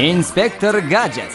Inspektor Gadget.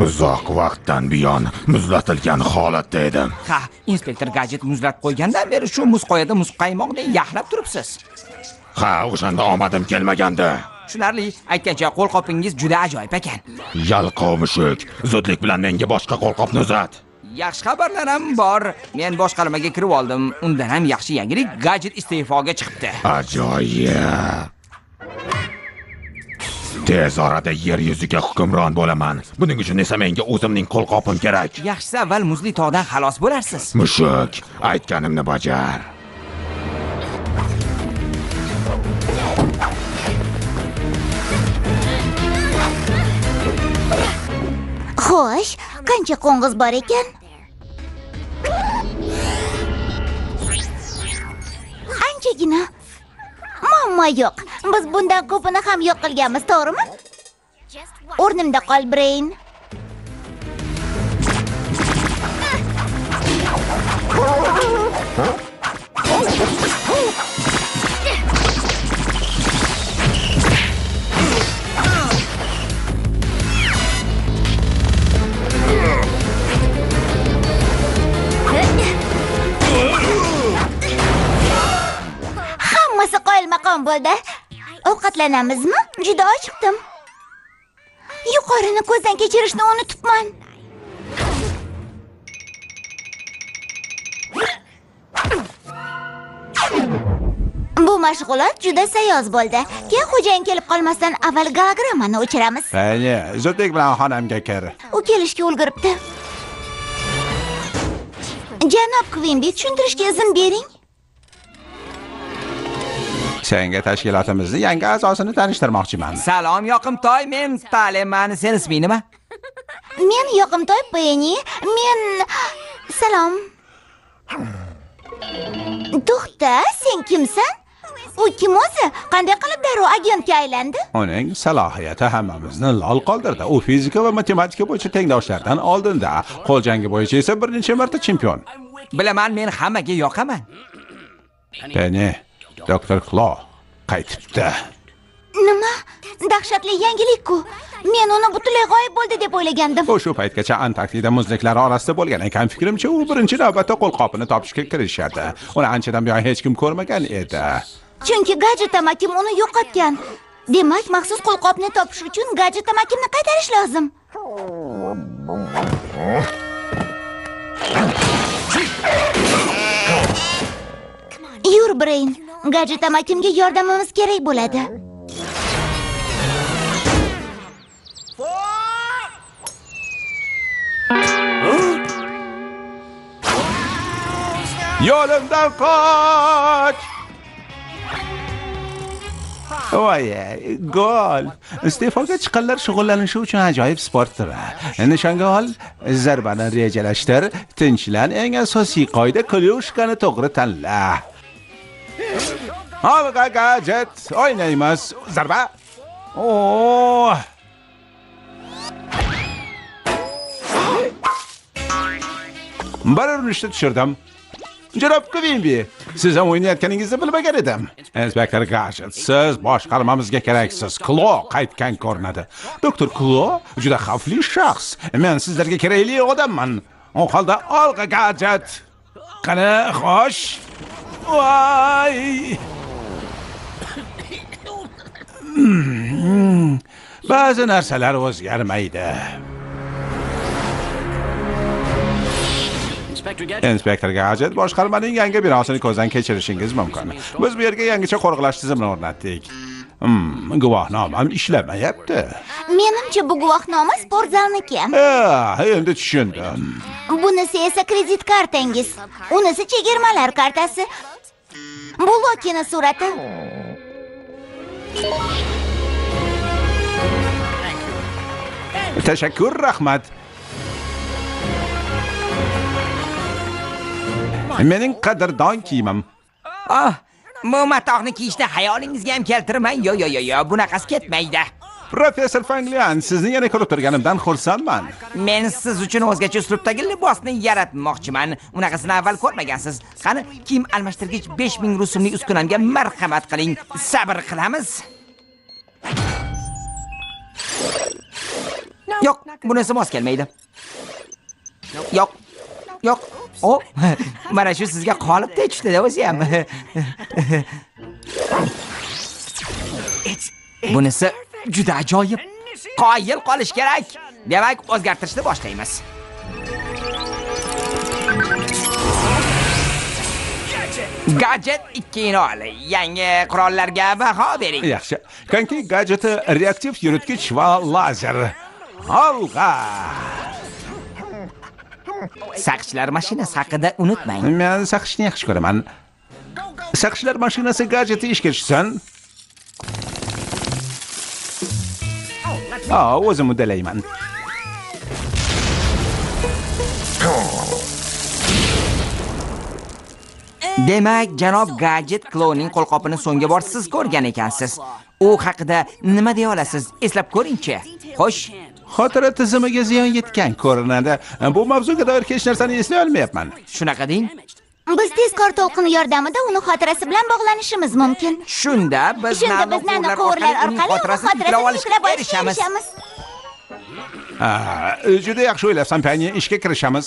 Uzoq vaqtdan buyon muzlatilgan holatda edim. Ha, inspektor Gadget muzlatib qo'ygandan beri shu muzqoyada muzqaymoqdek yaxlab turibsiz. Ha, o'shanda omadim kelmagandi. Tushunarli, aytgancha qo'lqopingiz juda ajoyib ekan. Yalqov mushuk, zudlik bilan menga boshqa qo'lqopni uzat. Yaxshi xabarlar ham bor. Men boshqarmaga kirib oldim. Undan ham yaxshi yangilik, Gadget iste'foga chiqibdi. Ajoyib. Tez orada yer yuziga hukmron bo'laman. Buning uchun esa menga o'zimning qo'lqopim kerak. Yaxshisi avval muzli tog'dan xalos bo'larsiz. Mushuk, aytganimni bajar. Xo'sh, qancha qo'ng'iz bor ekan? Anchagina. Muammo yo'q. Biz bundan ko'pini ham yo'q qilganmiz, to'g'rimi? O'rnimda qol, Brain. Hammasi qoyilmaqom bo'ldi. Ovqatlanamizmi? Juda ochiqdim. Yuqorini ko'zdan kechirishni unutibman. Bu mashg'ulot juda sayoz bo'ldi. Keyin xo'jayin kelib qolmasdan avval gologrammani o'chiramiz. Mayli, zudlik bilan xonamga kir. U kelishga ulguribdi. Janob Quimby, tushuntirishga izn bering. Senga tashkilotimizni yangi a'zosini tanishtirmoqchiman. Salom yoqimtoy, men Taleman, sen isming nima? Men yoqimtoy Penny. Men salom. To'xta, sen kimsan? U kim o'zi? Qanday qilib darrov agentga aylandi? Uning salohiyati hammamizni lol qoldirdi. U fizika va matematika bo'yicha tengdoshlardan oldinda, qo'l jangi bo'yicha esa bir necha marta chempion. Bilaman, men hammaga yoqaman. Penny, Dr. Klo qaytibdi. Nima? Dahshatli yangilik-ku. Men uni butunlay g'oyib bo'ldi deb o'ylagandim. U shu paytgacha Antarktida muzliklari orasida bo'lgan ekan. Fikrimcha, u birinchi navbatda qo'lqopini topishga kirishadi. Uni anchadan buyon hech kim ko'rmagan edi. Chunki Gadget amakim uni yo'qotgan. Demak, maxsus qo'lqopni topish uchun Gadget amakimni qaytarish lozim. Yur, Brain. Gadget amakimga yordamimiz kerak bo'ladi. Yo'limdan qoch! Voy, gol. Iste'foga chiqqanlar shug'ullanishi uchun ajoyib sport turi. Nishonga ol, zarbani rejalashtir, tinchlan, eng asosiy qoida klyoshkani to'g'ri tanla. Olg'a Gadget, o'ynaymiz. Zarba. Oh! Bir urinishda tushirdim. Janob Quimby, siz ham o'ynayotganingizni bilmagan edim. Inspektor Gadget, siz boshqarmamizga keraksiz. Klo qaytgan ko'rinadi. Doktor Klo juda xavfli shaxs. Men sizlarga kerakli odamman. U holda olg'a Gadget. Qani, xo'sh. Voy! Ba'zi narsalar o'zgarmaydi. Inspektor Gadget, boshqarmaning yangi binosini ko'zdan kechirishingiz mumkin. Biz bu yerga yangicha qo'riqlash tizimini o'rnatdik. Guvohnomam ishlamayapti. Menimcha bu guvohnoma sport zalniki. Endi tushundim. Bunisi esa kredit kartangiz. Unisi chegirmalar kartasi. Bu Lokini surati. Tashakkur, rahmat. Mening qadrdon kiyimim. Bu matohni kiyishni hayolingizga ham keltirmang. Yo, bunaqasi ketmaydi. Professor Fanglian, sizni yana ko'rib turganimdan xursandman. Men siz uchun o'zgacha uslubdagi libosni yaratmoqchiman. Unaqasini avval ko'rmagansiz. Qani, kiyim almashtirgich 5000 rusumlik uskunamga marhamat qiling. Sabr qilamiz. Yo'q, bunisi mos kelmaydi. Yo'q. Mana shu sizga qolibdi tushdi-da o'zi ham. Bunisi juda ajoyib. Qoyil qolish kerak. Demak, o'zgartirishni boshlaymiz. Gadget 2.0. Yangi qurollarga baho bering. Yaxshi. Kanki gadjeti reaktiv yuritgich va lazer. Olg'a. Saqchlar mashinasi haqida unutmang. Men saqchni yaxshi ko'raman. Saqchlar mashinasi gadjeti ishga tushsin. O'zim uddalayman. Demak, janob Gadget kloning qo'lqopini so'nggi bor siz ko'rgan ekansiz. U haqida nima deya olasiz? Eslab ko'ring-chi. Xo'sh, Xotira tizimiga ziyon yetgan ko'rinadi. Bu mavzuga doir hech narsani eslay olmayapman. shunaqa deng. Biz tezkor to'lqini yordamida uni xotirasi bilan bog'lanishimiz mumkin. Shunda biz nanoquvurlar orqali xotirasini yuklab olishga erishamiz. Juda yaxshi o'ylabsan, Penny. Ishga kirishamiz.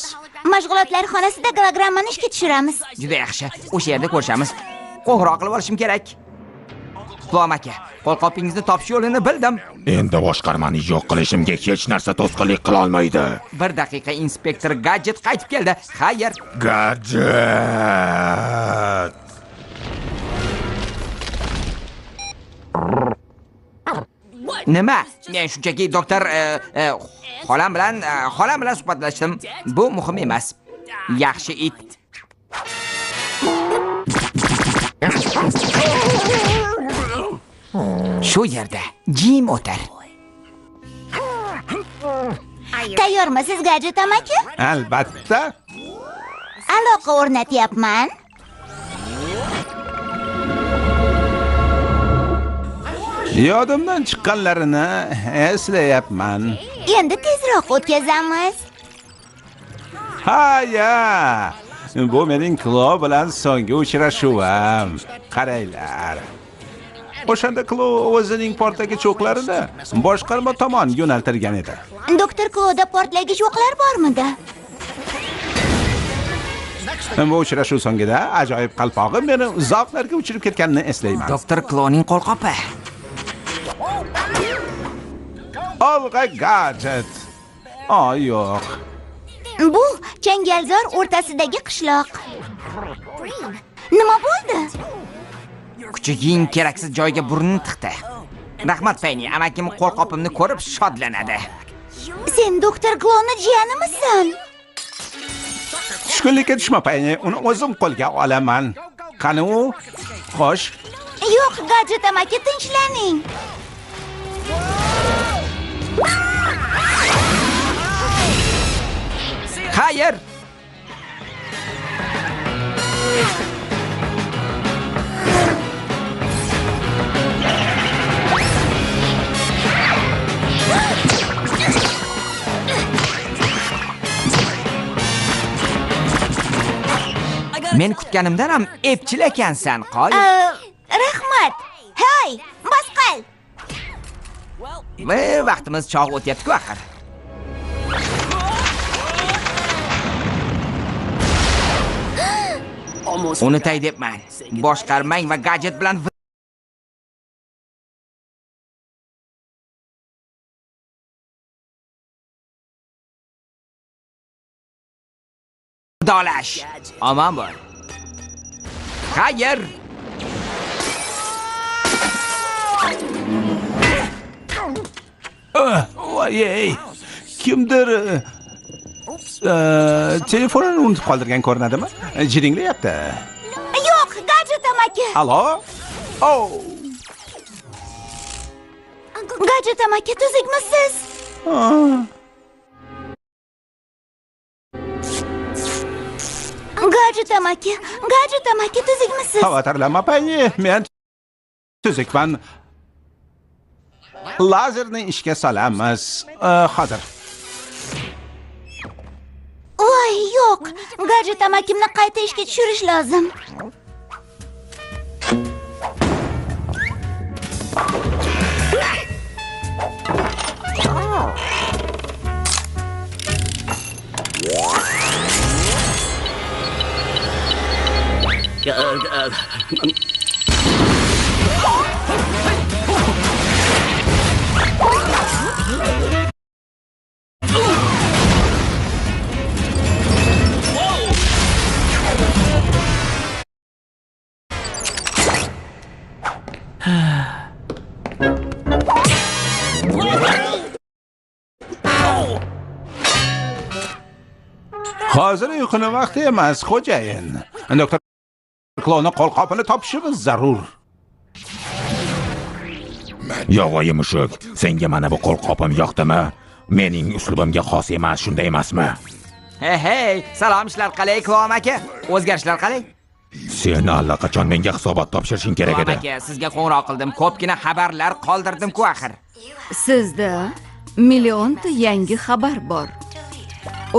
Mashg'ulotlar xonasida gologrammani ishga tushiramiz. Juda yaxshi. O'sha yerda ko'rishamiz. Qo'ng'iroq qilib olishim kerak. Plom aka, qo'lqopingizni topish yo'lini bildim. Endi boshqarmani yo'q qilishimga hech narsa to'sqinlik qila olmaydi. 1 daqiqa, inspektor Gadget qaytib keldi. Xayr. Gadget. Nima? Men shunchaki doktor xolam bilan suhbatlashdim. Bu muhim emas. Yaxshi it. Shu yerda jim o'tir. Tayyormisiz, Gadget amaki? Albatta. Aloqa o'rnatyapman. Yodimdan chiqqanlarini eslayapman. Endi tezroq o'tkazamiz. Ya. Bu mening Klo bilan so'nggi uchrashuvim. Qaranglar. O'shanda Klo o'zining portlagich o'qlarini boshqarma tomon yo'naltirgan edi. Doktor Kloda portlagich o'qlar bormidi? Bu uchrashuv so'ngida ajoyib qalpog'im meni uzoqlarga uchirib ketganini eslayman. Doktor Kloning qo'lqopi. Olg'a Gadget. Yo'q. Bu changalzor o'rtasidagi qishloq. Nima bo'ldi? Kuchuging keraksiz joyga burnini tiqdi. Rahmat Penny, amakim qo'lqopimni ko'rib shodlanadi. Sen doktor Kloni jiyanimisan? Tushkunlikka tushma, Penny. Uni o'zim qo'lga olaman. Qani u? Xo'sh. Yo'q, Gadget amaki, tinchlaning. Xayr. Men kutganimdan ham epchil ekansan, qoyil. Rahmat. Hey, bosqal. Vaqtimiz chog' o'tyapti-ku axir. Unutay debman. Boshqarmang va Gadget bilan dolash. Omon bo'l. Xayr. Voy, kimdir telefonini unutib qoldirgan ko'rinadimi? Jiringlayapti. Yo'q, Gadjet amaki. Allo? Oh. Gadjet amaki, tuzukmisiz? Gadjet amaki, tuzukmisiz? Xavotirlanma, Penny. Men tuzukman. Lazerni ishga solamiz. Hozir. Voy, yo'q. Gadjet amakimni qayta ishga tushirish lozim. Hozir uyquni vaqti emas, xo'jayin. Doktor Kloni qo'lqopini topishimiz zarur. Yovvoyi mushuk, senga mana bu qo'lqopim yoqdimi? Mening uslubimga xos emas, shunday emasmi? Hey, salom, ishlar qalay, Klon aka? O'zgarishlar qalay? Sen allaqachon menga hisobot topshirishing kerak Klon edi. aka, sizga qo'ng'iroq qildim. Ko'pgina xabarlar qoldirdim-ku axir. Sizda millionta yangi xabar bor.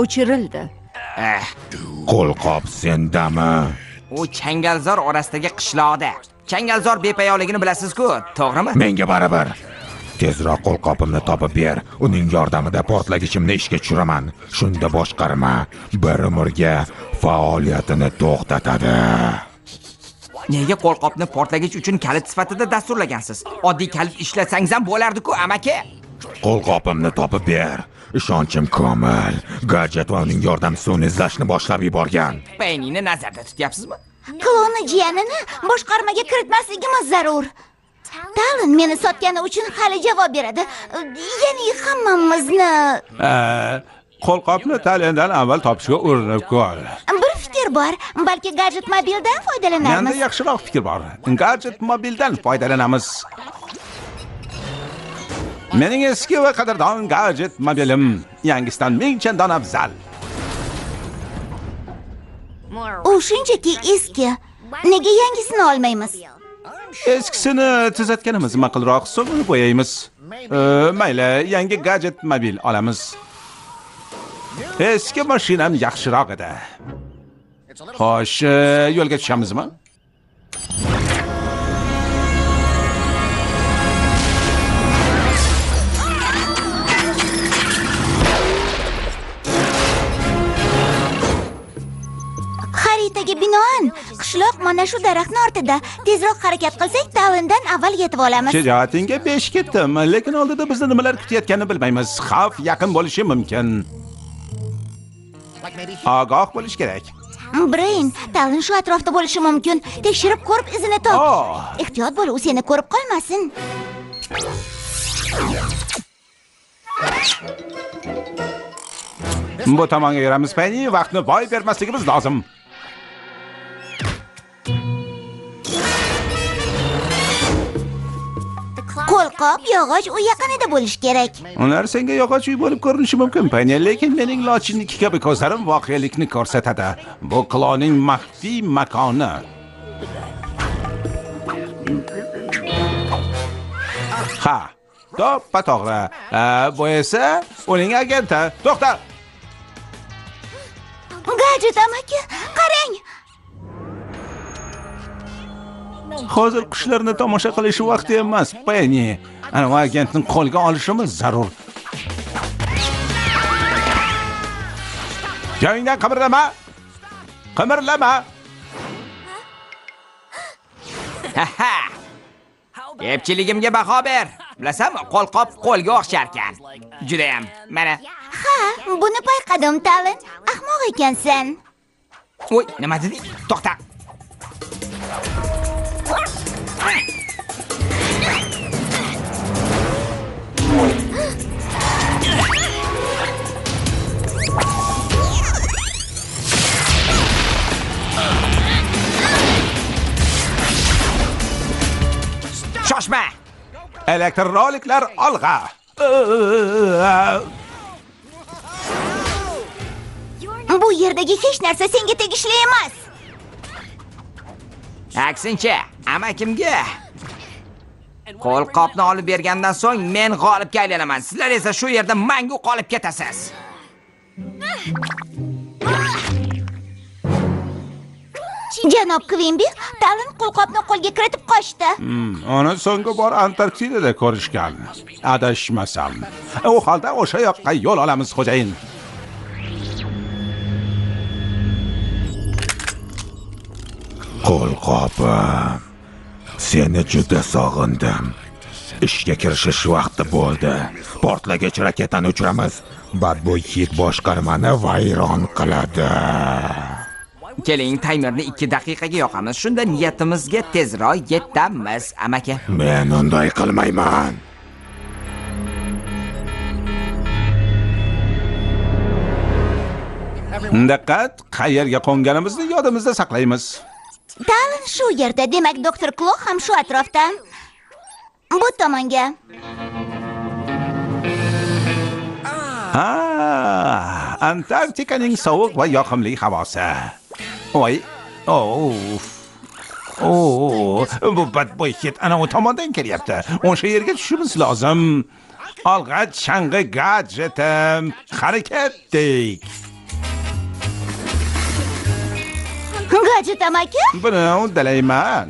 O'chirildi. Qo'lqop sendami? U Changalzor orasidagi qishloqda. Changalzor bepayoligini bilasiz-ku, to'g'rimi? Menga baribir. Tezroq qo'lqopimni topib ber. Uning yordamida portlagichimni ishga tushiraman. Shunda boshqarma bir umrga faoliyatini to'xtatadi. Nega qo'lqopni portlagich uchun kalit sifatida dasturlagansiz? Oddiy kalit ishlasangiz ham bo'lardi-ku, amaki. Qo'lqopimni topib ber. Ishonchim komil. Gadjet va uning yordamchisi uni izlashni boshlab yuborgan. Pennyni nazarda tutyapsizmi? Kloni jiyanini boshqarmaga kiritmasligimiz zarur. Talon meni sotgani uchun hali javob beradi. Ya'ni hammamizni. Qo'lqopni Talondan avval topishga urinib ko'r. Bir fikr bor, balki Gadjet mobildan foydalanamiz. Menda yaxshiroq fikr bor. Gadjet mobildan foydalanamiz. Mening eski va qadrdon Gadjet mobilim yangisidan ming chandon afzal. U shunchaki eski. Nega yangisini olmaymiz? Eskisini tuzatganimiz ma'qulroq, so'ng qo'yamiz. Mayli, yangi Gadjet mobil olamiz. Eski mashinam yaxshiroq edi. Xo'sh, yo'lga tushamizmi? Xaritaga binoan, qishloq mana shu daraxtning ortida. Tezroq harakat qilsak, Talondan avval yetib olamiz. Shijoatingga besh ketdim, lekin oldida bizni nimalar kutayotganini bilmaymiz. Xavf yaqin bo'lishi mumkin. Ogoh bo'lish kerak. Brain, Talon shu atrofda bo'lishi mumkin. Tekshirib ko'rib izini top. Ehtiyot bo'l, u seni ko'rib qolmasin. Bu tomonga yuramiz, Penny. Vaqtni boy bermasligimiz lozim. Qo'lqop, yog'och u yaqinida bo'lish kerak. Ular senga yog'och uy bo'lib ko'rinishi mumkin, Penny, lekin mening lochinniki kabi ko'zlarim voqelikni ko'rsatadi. Bu Klonning maxfiy makoni. Ha, to'g'ri. Bu esa uning agenti. To'xta. Gadjet amaki, qarang. Hozir qushlarni tomosha qilish vaqti emas, Penny. Ana agentni qo'lga olishimiz zarur. Joyingdan qimirlama. Qimirlama. Epchiligimga baho ber. Bilasanmi, qo'lqop qo'lga o'xshar ekan. Juda ham. Mana. Ha, buni payqadim, Talon. Ahmoq ekansan. Voy, nima deding? To'xta. Elektroliklar olg'a. Bu yerdagi hech narsa senga tegishli emas. Aksincha, amakimga qo'lqopni olib bergandan so'ng men g'olibga aylanaman. Sizlar esa shu yerda mangu qolib ketasiz. Janob Quimby, Talon qo'lqopni qo'lga kiritib qochdi. Uni so'nggi bor Antarktidada ko'rishgan. Adashmasam. U holda o'sha yoqqa yo'l olamiz, xo'jayin. Qo'lqopim, seni juda sog'indim. Ishga kirishish vaqti bo'ldi. Portlagich raketani uchiramiz. Badbo'y hid boshqarmani vayron qiladi. Keling, taymerni 2 daqiqaga yoqamiz. Shunda niyatimizga tezroq yetamiz, amaki. Men unday qilmayman. Diqqat, qayerga qo'nganimizni yodimizda saqlaymiz. Talon shu yerda, demak doktor Klo ham shu atrofda. Bu tomonga. Antarktikaning sovuq va yoqimli havosi. Voy, bu badbo'y hid ana u tomondan kelyapti. O'sha yerga tushishimiz lozim. Olg'a chang'i gadjetim, harakatdik. Gadjet amaki? Buni uddalayman.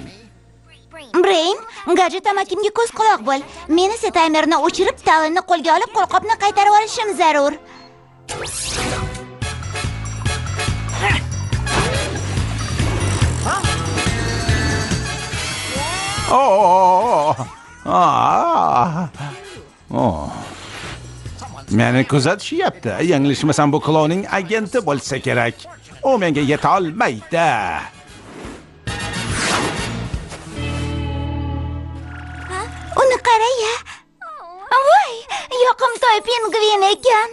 Brain, Gadjet amakimga ko'z quloq bo'l. Men esa taymerni o'chirib, Talonni qo'lga olib, qo'lqopni qaytarib olishim zarur. Meni kuzatishyapti. Yanglishmasam bu Kloning agenti bo'lsa kerak. U menga yeta olmaydi. Uni qara-ya. Voy, yoqimtoy pingvin ekan.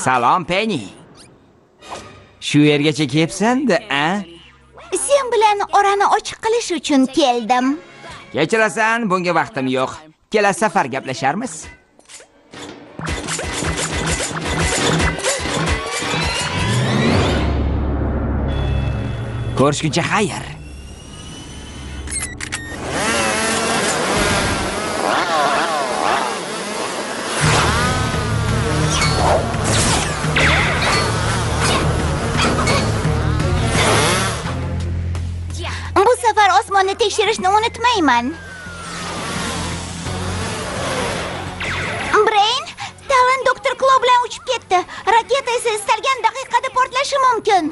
Salom, Penny. Shu yergacha kelibsan-da, a? Sen bilan orani ochiq qilish uchun keldim. Kechirasan, bunga vaqtim yo'q. Kelasi safar gaplasharmiz. Ko'rishguncha xayr. Bu safar osmonni tekshirishni unutmayman. Brain, Talon doktor Klo bilan uchib ketdi. Raketa esa istalgan daqiqada portlashi mumkin.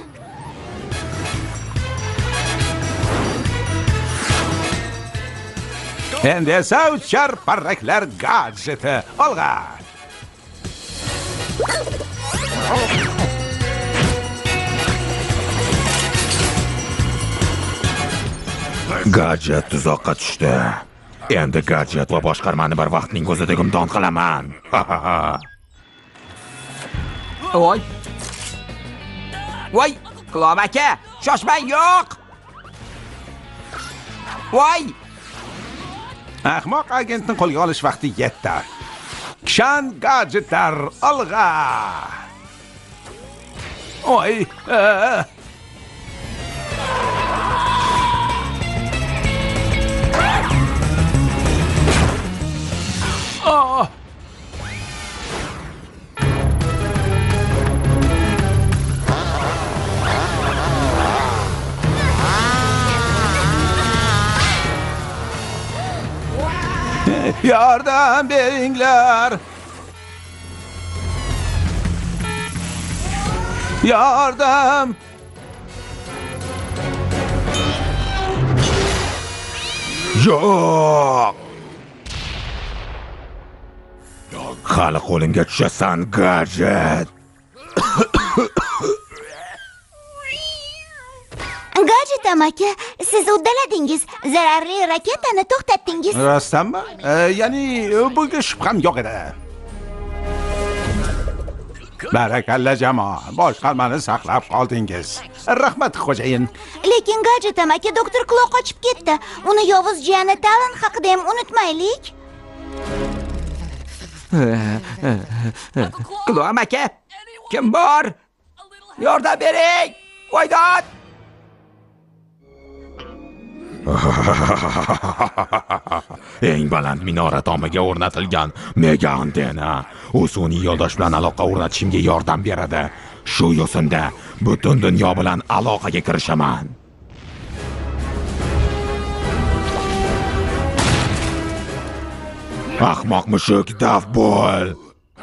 Endi esa uchar parraklar gadjeti. Olg'a. Gadjet tuzoqqa tushdi. Endi gadjet va boshqarmani bir vaqtning o'zida gumdon qilaman. Voy. Voy, Klom aka, shoshmang, yo'q. Voy. Ahmoq agentni qo'lga olish vaqti yetdi. Kishan gadjetlar olg'a. Voy. Yardım beringlar. Yardım. Yo'q. Hali qo'limga tushasan, gadjet. Gadjet amaki, siz uddaladingiz. Zararli raketani to'xtatdingiz. Rostdanmi? Ya'ni bunga shubham yo'q edi. Barakalla jamoa, boshqarmani saqlab qoldingiz. Rahmat xo'jayin. Lekin Gadjet amaki doktor Klo qochib ketdi. Uni yovuz jiyani Talon haqida ham unutmaylik. Klo amaki, kim bor? Yordam bering! Voydod! Eng baland minora tomiga o'rnatilgan mega antena u sun'iy yo'ldosh bilan aloqa o'rnatishimga yordam beradi. Shu yo'sinda butun dunyo bilan aloqaga kirishaman. Ahmoq mushuk, daf bo'l.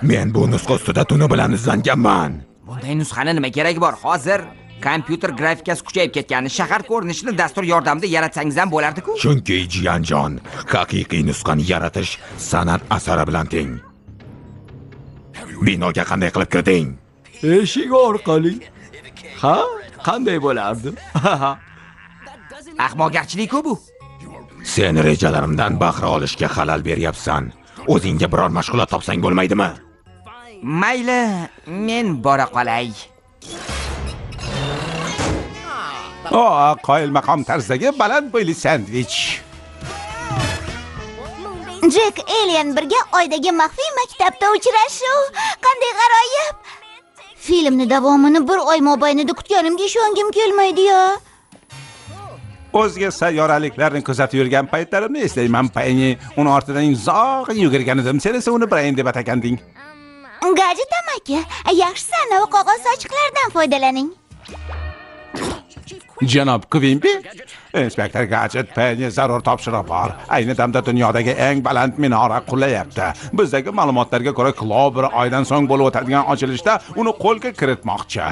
Men bu nusxa ustida tuni bilan izlanganman. Bunday nusxani nima keragi bor? Hozir kompyuter grafikasi kuchayib ketgan. Shahar ko'rinishini dastur yordamida yaratsangiz ham bo'lardi-ku. Chunki Jiyanjon, haqiqiy nusxani yaratish san'at asari bilan teng. Binoga qanday qilib kirding? Eshik orqali. Ha, qanday bo'lardi? Ahmoqgarchilik-ku bu. Sen rejalarimdan bahra olishga xalal beryapsan. O'zingga biror mashg'ulot topsang bo'lmaydimi? Mayli, men bora qolay. Qoyil maqom tarzdagi baland bo'yli sandvich. Jack Alien birga oydagi maxfiy maktabda uchrashuv. Qanday g'aroyib. Filmni davomini bir oy mobaynida kutganimga ishongim kelmaydi-ya. O'zga sayyoraliklarni kuzatib yurgan paytlarimni eslayman. Payni uni ortidan uzoq yugurgan edim. Sen esa uni Brain deb ataganding. Gadjet amaki, yaxshisi anavi qog'oz sochiqlardan foydalaning. Janob Quimby, inspektor Gadjet Payne zarur topshiriq bor. Ayni damda dunyodagi eng baland minora qulayapti. Bizdagi ma'lumotlarga ko'ra, Klo bir oydan so'ng bo'lib o'tadigan ochilishda uni qo'lga kiritmoqchi.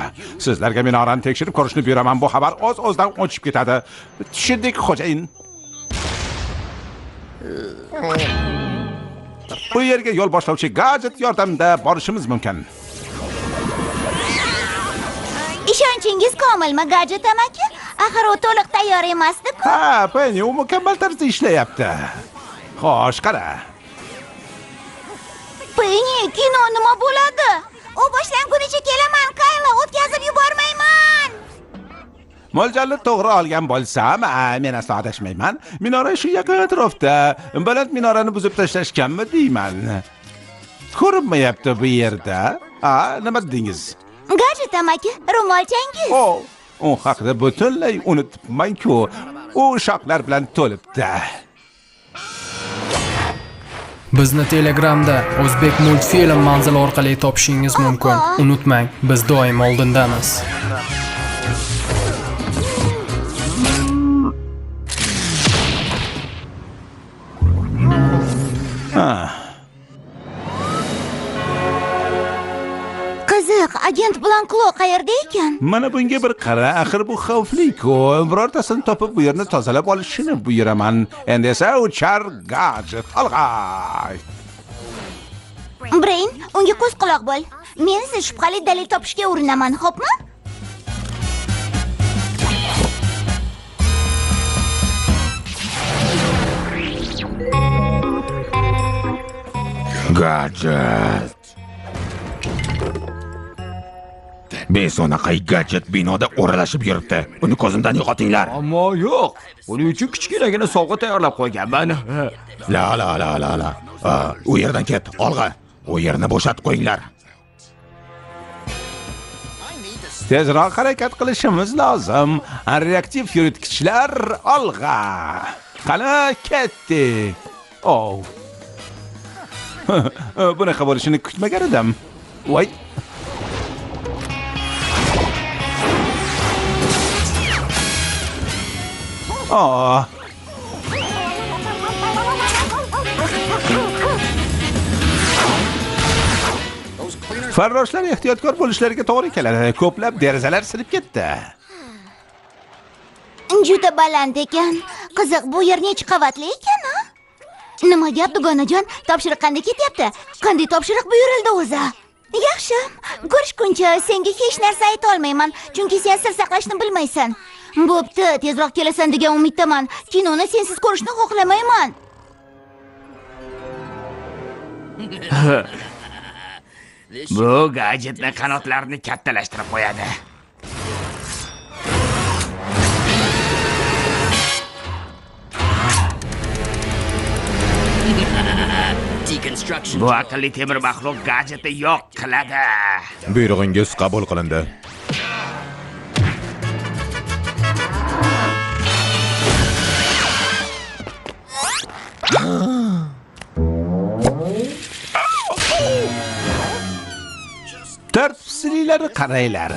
Sizlarga minorani tekshirib ko'rishni buyuraman. Bu xabar o'z-o'zidan o'chib ketadi. Tushundik, xo'jayin. Bu yerga yo'l boshlovchi Gadjet yordamida borishimiz mumkin. Ishonchingiz komilmi, Gadjet amaki? Axir u to'liq tayyor emasdi-ku. Ha, Penny, u mukammal tarzda ishlayapti. Xo'sh, qara. Penny, kino nima bo'ladi? U boshlanguncha kelaman, Kayla, o'tkazib yubormayman. Mo'ljalni to'g'ri olgan bo'lsam, men aslo adashmayman. Minora shu yaqin atrofda. Baland minorani buzib tashlashganmi deyman. Ko'rinmayapti bu yerda. Nima dedingiz? Gadjet amaki, ro'molchangiz. U haqida butunlay unutibman-ku. U shoqlar bilan to'libdi. Bizni Telegramda O'zbek multfilm manzili orqali topishingiz mumkin. Unutmang, biz doim oldindamiz. Qiziq, agent Blanco qayerda ekan? Mana bunga bir qara, axir bu xavfli-ku. Birortasini topib bu yerni tozalab olishini buyuraman. Endi esa uchar Gadjet. Olg'ay. Brain, unga ko'z quloq bo'l. Men esa shubhali dalil topishga urinaman, xo'pmi? Gadjet. Besonaqay Gadjet binoda o'ralashib yuribdi. Uni ko'zimdan yo'qotinglar. Ammo yo'q. Uning uchun kichkinagina sovg'a tayyorlab qo'yganman. La. U yerdan ket, olg'a. U yerni bo'shatib qo'yinglar. Tezroq harakat qilishimiz lozim. Reaktiv yuritgichlar olg'a. Qani ketdik. Bunaqa bo'lishini kutmagan edim. Voy. Farroshlar ehtiyotkor bo'lishlariga to'g'ri keladi. Ko'plab derazalar sinib ketdi. Juda baland ekan. Qiziq, bu yer necha qavatli ekan, ha? Nima gap, dugonajon? Topshiriq qanday ketyapti? Qanday topshiriq buyurildi o'zi? Yaxshi. Ko'rishguncha senga hech narsa ayta olmayman, chunki sen sir saqlashni bilmaysan. Bo'pti, tezroq kelasan degan umiddaman. Kinoni sensiz ko'rishni xohlamayman. Bu gadjetni qanotlarini kattalashtirib qo'yadi. Bu aqlli temir maxluq gadjetni yo'q qiladi. Buyrug'ingiz qabul qilindi. Tartibsizliklari qaranglar.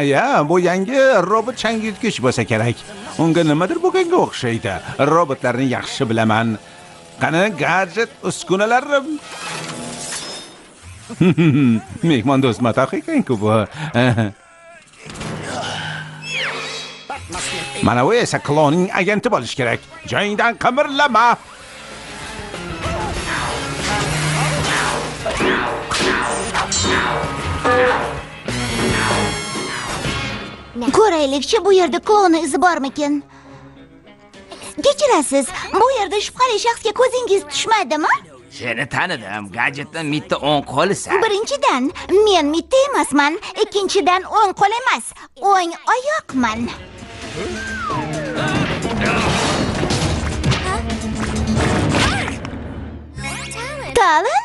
Ya, bu yangi robot changyutgich bo'lsa kerak. Unga nimadir bo'lganga o'xshaydi. Robotlarni yaxshi bilaman. Qani gadjet uskunalarim. Mehmon do'st matoh ekan-ku bu. Mana bu esa kloning agenti bo'lish kerak. Joyingdan qimirlama. Ko'raylikchi, bu yerda kloni izi bormikin? Kechirasiz, bu yerda shubhali shaxsga ko'zingiz tushmadimi? Seni tanidim. Gadjetning mitti o'ng qo'lisan. Birinchidan, men mitti emasman. Ikkinchidan, o'ng qo'l emas, o'ng oyoqman. Talon?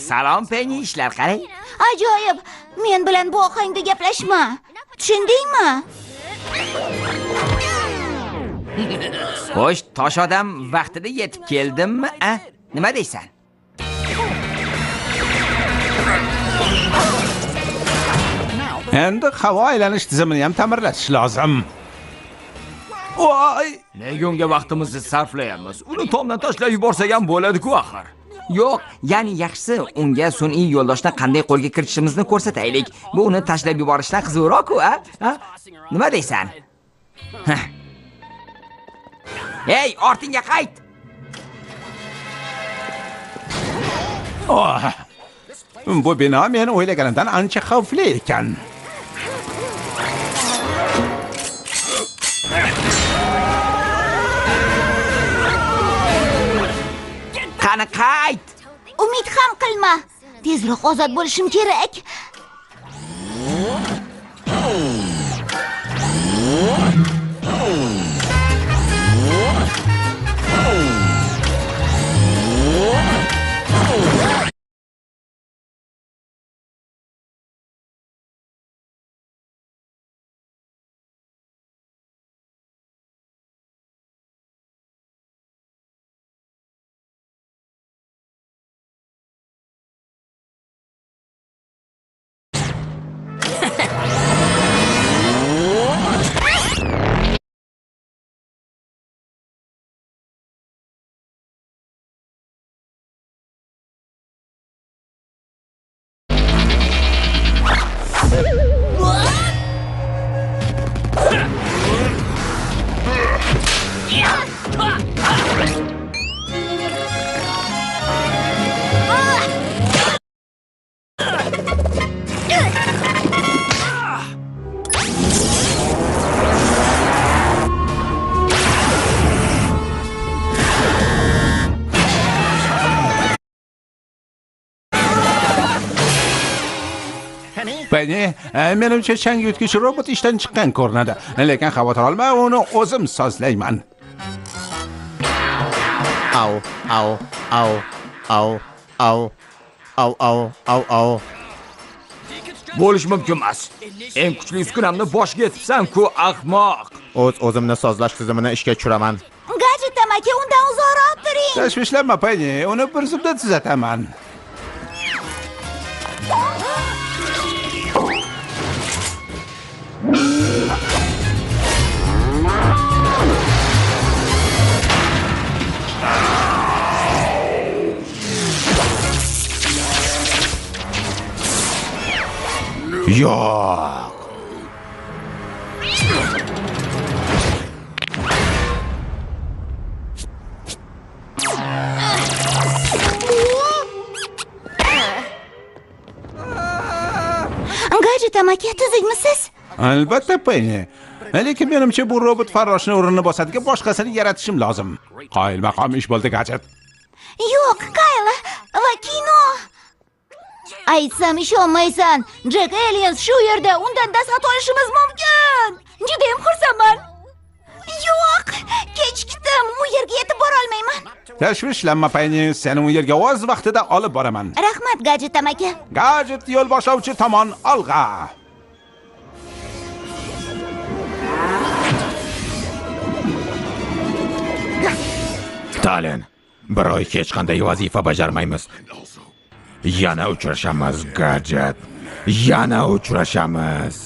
Salom Penny, ishlar qarang. Ajoyib. Men bilan bu ohangda gaplashma. Tushundingmi? Xo'sh, tosh odam vaqtida yetib keldimmi, a? Nima deysan? Endi havo aylanish tizimini ham ta'mirlatish lozim. Voy! Nega unga vaqtimizni sarflayapmiz? Uni tomdan tashlab yuborsak ham bo'ladi-ku axir. Yo'q, ya'ni yaxshisi unga sun'iy yo'ldoshni qanday qo'lga kiritishimizni ko'rsataylik. Bu uni tashlab yuborishdan qiziqroq-ku, a? Nima deysan? Ey, ortingga qayt. Bu bino men o'ylaganimdan ancha xavfli ekan. Qani qayt. Umid ham qilma. Tezroq ozod bo'lishim kerak. Penny, menimcha changyutgich robot ishdan chiqqan ko'rinadi. Lekin xavotir olma, uni o'zim sozlayman. Au, au, au, au, au, au, au, au, au. Bo'lish mumkin emas. Eng kuchli uskunamni boshga yetibsan-ku, ahmoq. O'zimni sozlash tizimini ishga tushiraman. Gadjet amaki, undan uzoqroq turing. Tashvishlanma Penny, uni bir zumda tuzataman. Yo'q. Gadjet amaki, tuzukmisiz? Albatta Penny. Lekin menimcha bu robot farroshning o'rnini bosadigan boshqasini yaratishim lozim. Qoyil maqom ish bo'ldi, gadjet. Yo'q, Kayla va kino. Aytsam ishonmaysan. Jack Aliens shu yerda, undan dastxat olishimiz mumkin. Juda ham xursandman. Yo'q, kechikdim. U yerga yetib bora olmayman. Tashvishlanma, Penny, seni u yerga o'z vaqtida olib boraman. Rahmat, Gadjet amaki. Gadjet yo'l boshlovchi tomon olg'a. Stalin, bir oy hech qanday vazifa bajarmaymiz. Yana uchrashamiz, gadjet. Yana uchrashamiz.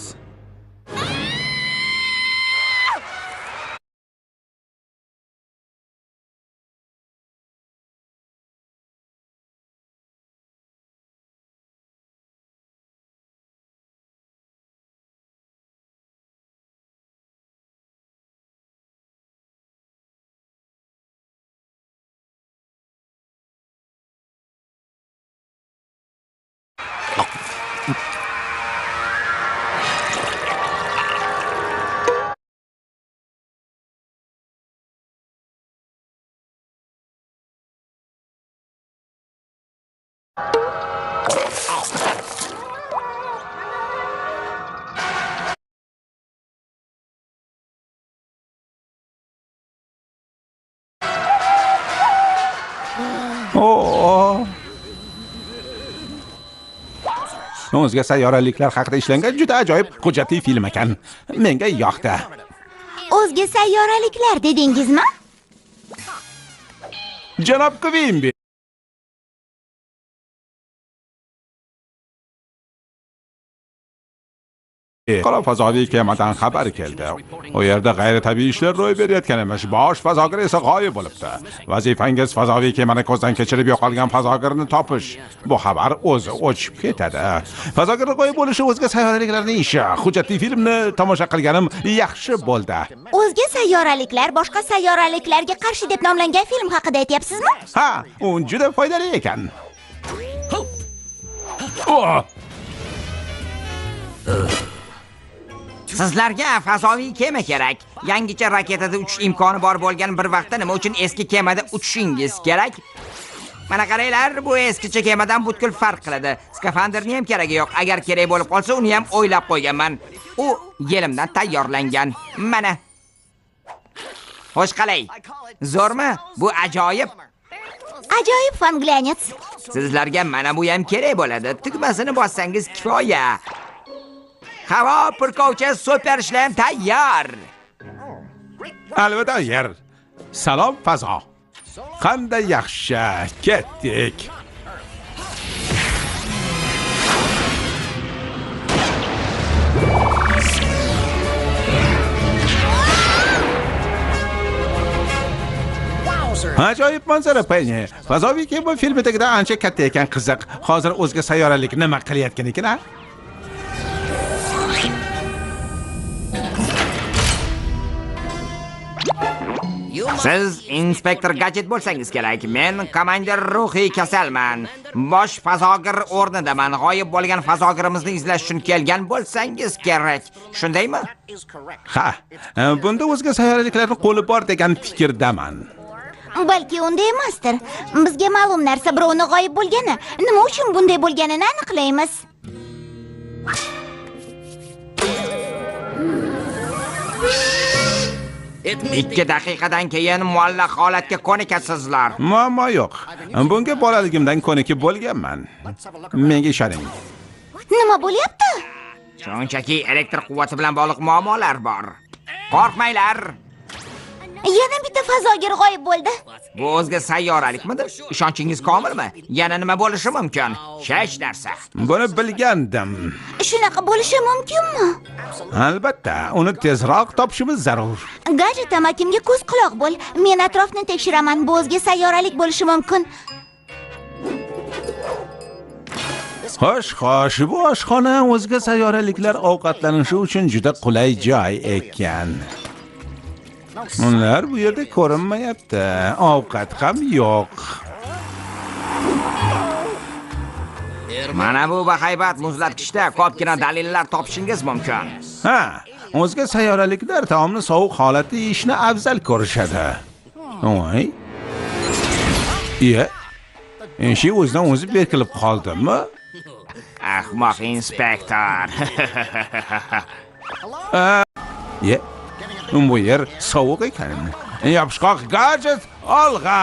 O'zga sayyoraliklar haqida ishlangan juda ajoyib hujjatli film ekan. Menga yoqdi. O'zga sayyoraliklar dedingizmi? Janob Quimby. Qora fazoviy kemadan xabar keldi. U yerda g'ayritabiiy ishlar ro'y berayotgan emish. Bosh fazogir esa g'oyib bo'libdi. Vazifangiz fazoviy kemani ko'zdan kechirib yo'qolgan fazogirni topish. Bu xabar o'zi o'chib ketadi. Fazogir g'oyib bo'lishi o'zga sayyoraliklarning ishi. Hujjatli filmni tomosha qilganim yaxshi bo'ldi. O'zga sayyoraliklar boshqa sayyoraliklarga qarshi deb nomlangan film haqida aytyapsizmi? Ha, u juda foydali ekan. Sizlarga fazoviy kema kerak. Yangicha raketada uchish imkoni bor bo'lgan bir vaqtda nima uchun eski kemada uchishingiz kerak? Mana qaranglar, bu eskicha kemadan butkul farq qiladi. Skafandrning ham keragi yo'q. Agar kerak bo'lib qolsa, uni ham o'ylab qo'yganman. U yelimdan tayyorlangan. Mana. Xo'sh qalay? Zo'rmi? Bu ajoyib. Ajoyib fanglyanets. Sizlarga mana bu ham kerak bo'ladi. Tugmasini bossangiz kifoya. Havo purkovchi super ishlam tayyor. Albatta, yer. Salom fazo. Qanday yaxshi, ketdik. Ajoyib manzara, Penny. Fazoviy kema filmidagida ancha katta ekan, qiziq. Hozir o'zga sayyoralik nima qilayotgan ekan, ha? Siz inspektor Gadjet bo'lsangiz kerak. Men komandir ruhiy kasalman. Bosh fazogir o'rnidaman. G'oyib bo'lgan fazogirimizni izlash uchun kelgan bo'lsangiz kerak. Shundaymi? Ha, bunda o'zga sayyoraliklarning qo'li bor degan fikrdaman. Balki unday emasdir. Bizga ma'lum narsa birovni g'oyib bo'lgani, nima uchun bunday bo'lganini aniqlaymiz. Ikki daqiqadan keyin muallaq holatga ko'nikasizlar. Muammo yo'q. Bunga bolaligimdan ko'nikib bo'lganman. Menga ishoning. Nima bo'lyapti? Shunchaki elektr quvvati bilan bog'liq muammolar bor. Qo'rqmanglar. Yana bitta fazogir g'oyib bo'ldi. Bu o'zga sayyoralikmidi? Ishonchingiz komilmi? Yana nima bo'lishi mumkin? Hech narsa. Buni bilgandim. Shunaqa bo'lishi mumkinmi? Albatta, uni tezroq topishimiz zarur. Gadjet amakimga ko'z quloq bo'l. Men atrofni tekshiraman. Bu o'zga sayyoralik bo'lishi mumkin. Xo'sh, bu oshxona o'zga sayyoraliklar ovqatlanishi uchun juda qulay joy ekan. Ular bu yerda ko'rinmayapti. Ovqat ham yo'q. Mana bu bahaybat muzlatkichda ko'pgina dalillar topishingiz mumkin. Ha, o'zga sayyoraliklar taomni sovuq holatda yeyishni afzal ko'rishadi. Voy. Eshik o'zidan o'zi berkilib qoldimi? Ahmoq inspektor. Bu yer sovuq ekan. Yopishqoq gadjet olg'a.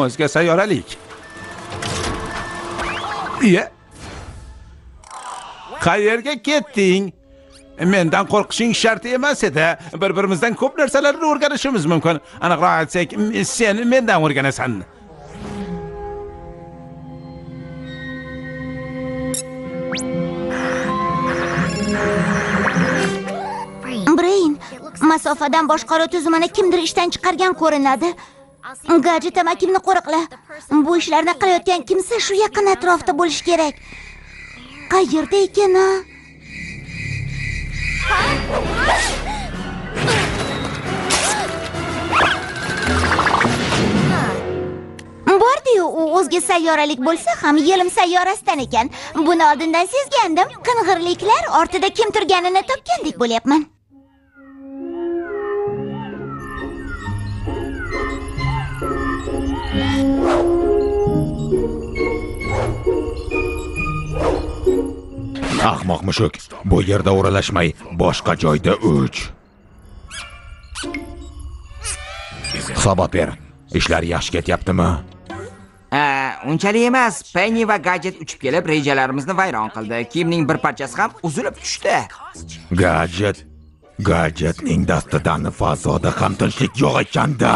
O'zga sayyoralik. Qayerga ketding? Mendan qo'rqishing shart emas edi. Bir-birimizdan ko'p narsalarni o'rganishimiz mumkin. Aniqroq aytsak, sen mendan o'rganasan. Brain, masofadan boshqaruv tizimini kimdir ishdan chiqargan ko'rinadi. Gadjet amakimni qo'riqla. Bu ishlarni qilayotgan kimsa shu yaqin atrofda bo'lishi kerak. Qayerda ekan? Bordi-yu, u o'zga sayyoralik bo'lsa ham yelim sayyorasidan ekan. Buni oldindan sezgandim. Qing'irliklar ortida kim turganini topgandek bo'lyapman. Ahmoq mushuk, bu yerda o'ralashmay, boshqa joyda o'ch. Hisobot ber. Ishlar yaxshi ketyaptimi? Unchalik emas. Penny va gadjet uchib kelib rejalarimizni vayron qildi. Kiyimning bir parchasi ham uzilib tushdi. Gadjetning dastidan fazoda ham tinchlik yo'q ekanda.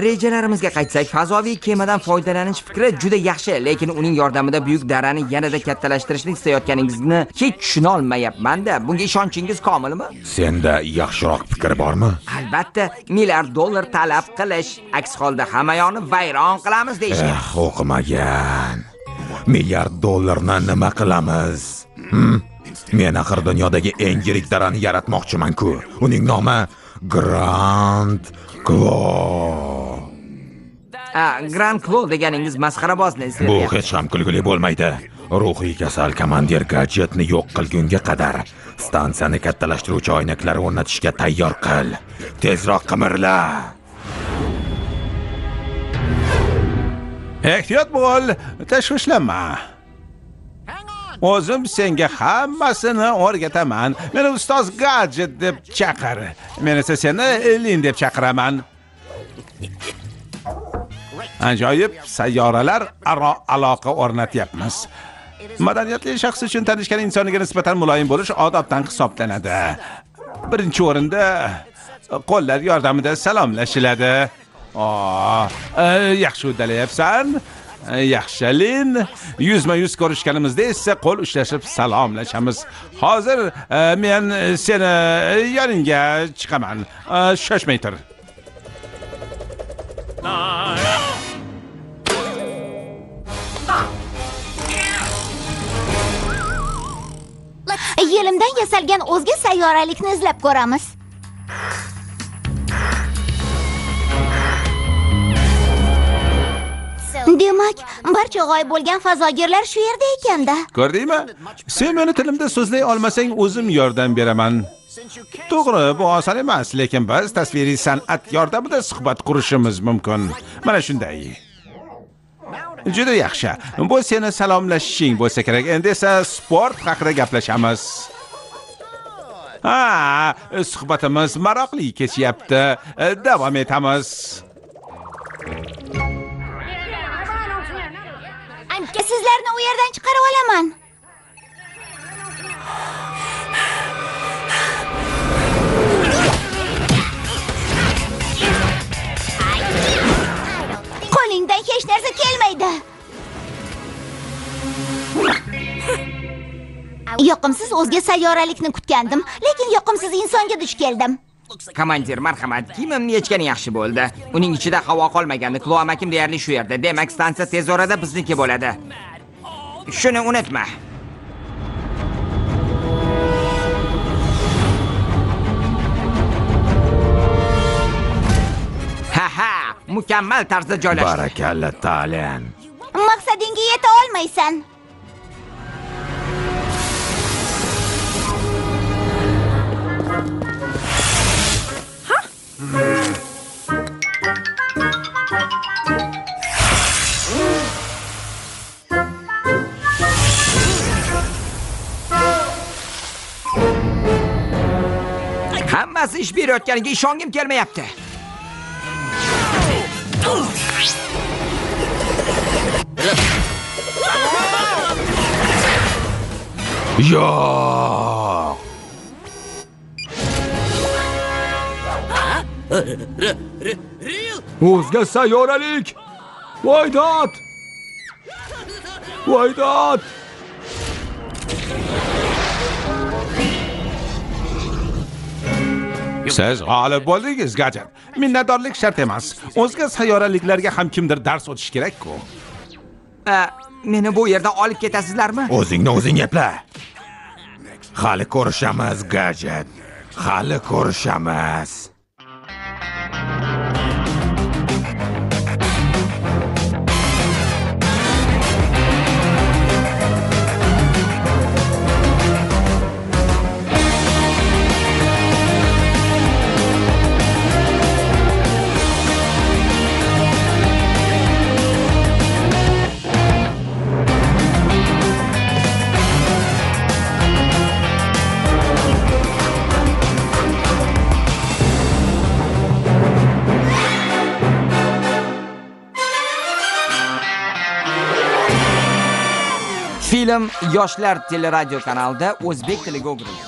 Rejalarimizga qaytsak, fazoviy kemadan foydalanish fikri juda yaxshi, lekin uning yordamida buyuk darani yanada kattalashtirishni istayotganingizni hech tushuna olmayapman-da. Bunga ishonchingiz komilmi? Senda yaxshiroq fikr bormi? Albatta, milliard dollar talab qilish, aks holda hamma yoqni vayron qilamiz deyishgan. O'qimagan. Milliard dollarni nima qilamiz? Men axir dunyodagi eng yirik darani yaratmoqchiman-ku. Uning nomi Grand Claw. Grand Claw deganingiz masxarabozni Bu hech ham kulgili bo'lmaydi. Ruhiy kasal komandir gadjetni yo'q qilgunga qadar stansiyani kattalashtiruvchi oynaklar o'rnatishga tayyor qil. Tezroq qimirla. Ehtiyot bo'l, tashvishlanma. O'zim senga hammasini o'rgataman. Meni ustoz gadjet deb chaqir. Men esa seni Lin deb chaqiraman. Ajoyib sayyoralar aro aloqa o'rnatyapmiz. Madaniyatli shaxs uchun tanishgan insoniga nisbatan muloyim bo'lish odobdan hisoblanadi. Birinchi o'rinda qo'llar yordamida salomlashiladi. Yaxshi uddalayapsan. Yaxshi Lin, yuzma-yuz ko'rishganimizda esa qo'l ushlashib salomlashamiz. Hozir men seni yoningga chiqaman. Shoshmay tur. Yelimdan yasalgan o'zga sayyoralikni izlab ko'ramiz. Demak, barcha g'oyib bo'lgan fazogirlar shu yerda ekanda. Ko'rdingmi? Sen meni tilimda so'zlay olmasang, o'zim yordam beraman. To'g'ri, bu oson emas, lekin biz tasviriy san'at yordamida suhbat qurishimiz mumkin. Mana shunday. Juda yaxshi. Bu seni salomlashishing bo'lsa kerak. Endi esa sport haqida gaplashamiz. Suhbatimiz maroqli kechyapti. Davom etamiz. Sizlarni u yerdan chiqarib olaman. Qo'lingdan hech narsa kelmaydi. Yoqimsiz o'zga sayyoralikni kutgandim, lekin yoqimsiz insonga duch keldim. Komandir, marhamat, kiyimimni yechgani yaxshi bo'ldi. Uning ichida havo qolmagandi. Klo amakim deyarli shu yerda. Demak, stansiya tez orada bizniki bo'ladi. Shuni unutma. Ha, mukammal tarzda joylashdi. Barakalla, Talen. Maqsadingga yeta olmaysan. Hammasi ish berayotganiga ishongim kelmayapti. Yo'q. O'zga sayyoralik. Voydod. Siz g'olib bo'ldingiz, Gadget. Minnatdorlik shart emas. O'zga sayyoraliklarga ham kimdir dars o'tish kerak-ku. Meni bu yerdan olib ketasizlarmi? O'zingni o'zing epla. Hali ko'rishamiz, Gadget. Hali ko'rishamiz. Film Yoshlar teleradio kanalida o'zbek tiliga o'girildi.